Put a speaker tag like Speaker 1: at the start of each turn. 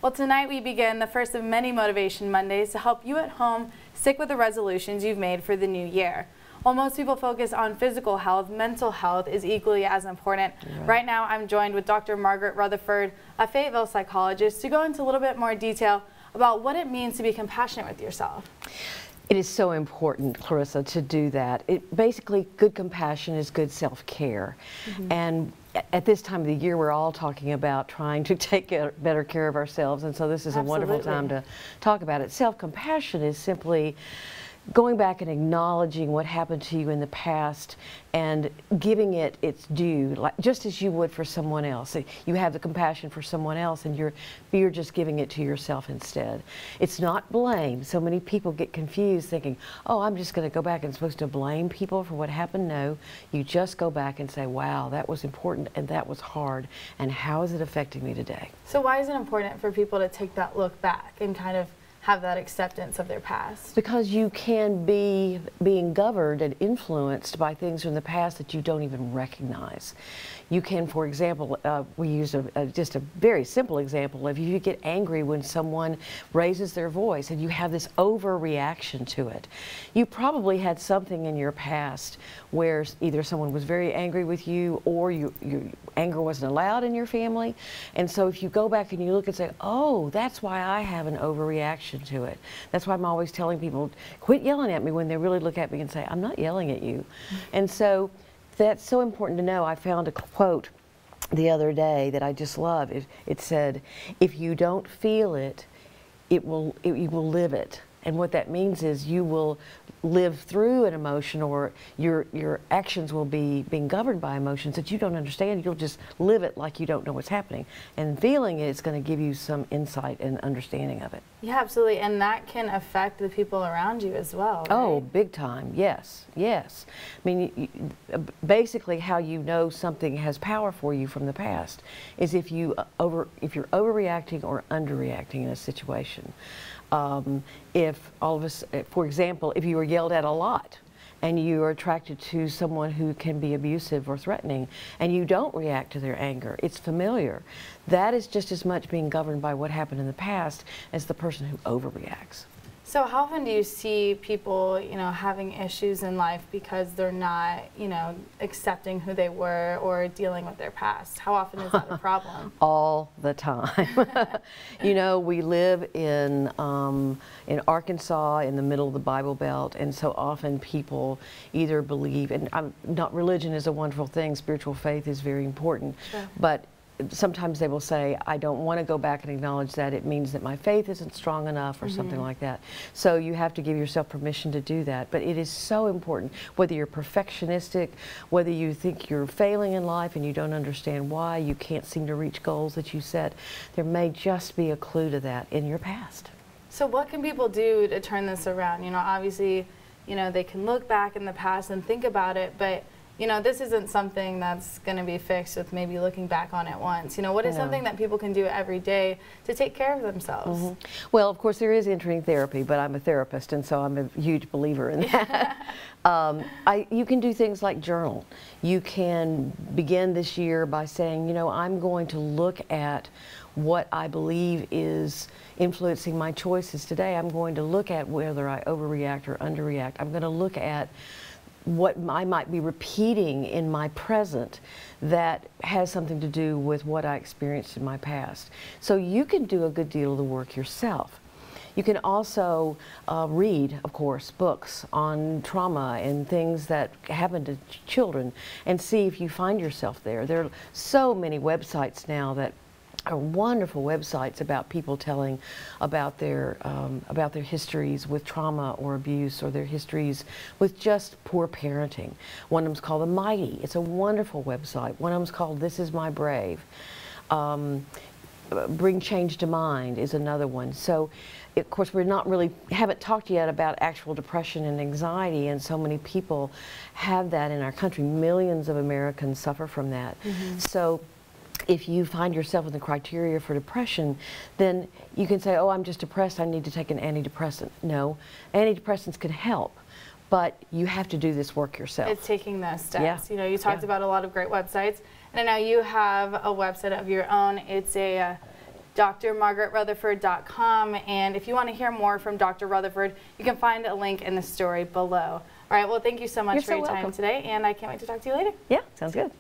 Speaker 1: Well, tonight we begin the first of many Motivation Mondays to help you at home stick with the resolutions you've made for the new year. While most people focus on physical health, mental health is equally as important. Right now, I'm joined with Dr. Margaret Rutherford, a Fayetteville psychologist, to go into a little bit more detail about what it means to be compassionate with yourself.
Speaker 2: It is so important, Clarissa, to do that. Basically, good compassion is good self-care. And at this time of the year, we're all talking about trying to take better care of ourselves, and so this is a wonderful time to talk about it. Self-compassion is simply going back and acknowledging what happened to you in the past and giving it its due, like, just as you would for someone else. You have the compassion for someone else and you're just giving it to yourself instead. It's not blame. So many people get confused thinking, oh, I'm just going to go back and supposed to blame people for what happened. No, you just go back and say, wow, that was important and that was hard, and how is it affecting me today?
Speaker 1: So why is it important for people to take that look back and kind of have that acceptance of their past? Because
Speaker 2: you can be being governed and influenced by things from the past that you don't even recognize. You can, for example, we use just a very simple example of you get angry when someone raises their voice and you have this overreaction to it. You probably had something in your past where either someone was very angry with you or your anger wasn't allowed in your family. And so if you go back and you look and say, oh, that's why I have an overreaction to it. That's why I'm always telling people, quit yelling at me, when they really look at me and say, I'm not yelling at you. And so that's so important to know. I found a quote the other day that I just love. It said, if you don't feel it, you will live it. And what that means is you will live through an emotion, or your actions will be being governed by emotions that you don't understand. You'll just live it like you don't know what's happening. And feeling it is going to give you some insight and understanding of it.
Speaker 1: Yeah, absolutely. And that can affect the people around you as well, right?
Speaker 2: Oh, big time. Yes, yes. I mean, basically how you know something has power for you from the past is if you're overreacting or underreacting in a situation. If all of us, for example, if you were yelled at a lot and you are attracted to someone who can be abusive or threatening and you don't react to their anger, it's familiar. That is just as much being governed by what happened in the past as the person who overreacts.
Speaker 1: So how often do you see people, having issues in life because they're not, accepting who they were or dealing with their past? How often is that a problem?
Speaker 2: All the time. We live in Arkansas, in the middle of the Bible Belt, and so often people either believe, and religion is a wonderful thing, spiritual faith is very important, but sometimes they will say, I don't want to go back and acknowledge that. It means that my faith isn't strong enough or something like that. So you have to give yourself permission to do that. But it is so important, whether you're perfectionistic, whether you think you're failing in life and you don't understand why, you can't seem to reach goals that you set, there may just be a clue to that in your past.
Speaker 1: So what can people do to turn this around? Obviously, they can look back in the past and think about it, but this isn't something that's going to be fixed with maybe looking back on it once. What is something that people can do every day to take care of themselves?
Speaker 2: Well, of course, there is entering therapy, but I'm a therapist, and so I'm a huge believer in that. You can do things like journal. You can begin this year by saying, I'm going to look at what I believe is influencing my choices today. I'm going to look at whether I overreact or underreact. I'm going to look at what I might be repeating in my present that has something to do with what I experienced in my past. So you can do a good deal of the work yourself. You can also read, of course, books on trauma and things that happen to children and see if you find yourself there. There are so many websites now that are wonderful websites about people telling about their histories with trauma or abuse, or their histories with just poor parenting. One of them's called The Mighty. It's a wonderful website. One of them's called This Is My Brave. Bring Change to Mind is another one. So, of course, haven't talked yet about actual depression and anxiety, and so many people have that in our country. Millions of Americans suffer from that. So if you find yourself in the criteria for depression, then you can say, oh, I'm just depressed, I need to take an antidepressant. No, antidepressants can help, but you have to do this work yourself.
Speaker 1: It's taking those steps. You talked about a lot of great websites, and I know you have a website of your own. It's a drmargaretrutherford.com. And if you want to hear more from Dr. Rutherford, you can find a link in the story below. All right, well, thank you so much for your time today, and I can't wait to talk to you later.
Speaker 2: Yeah, sounds good.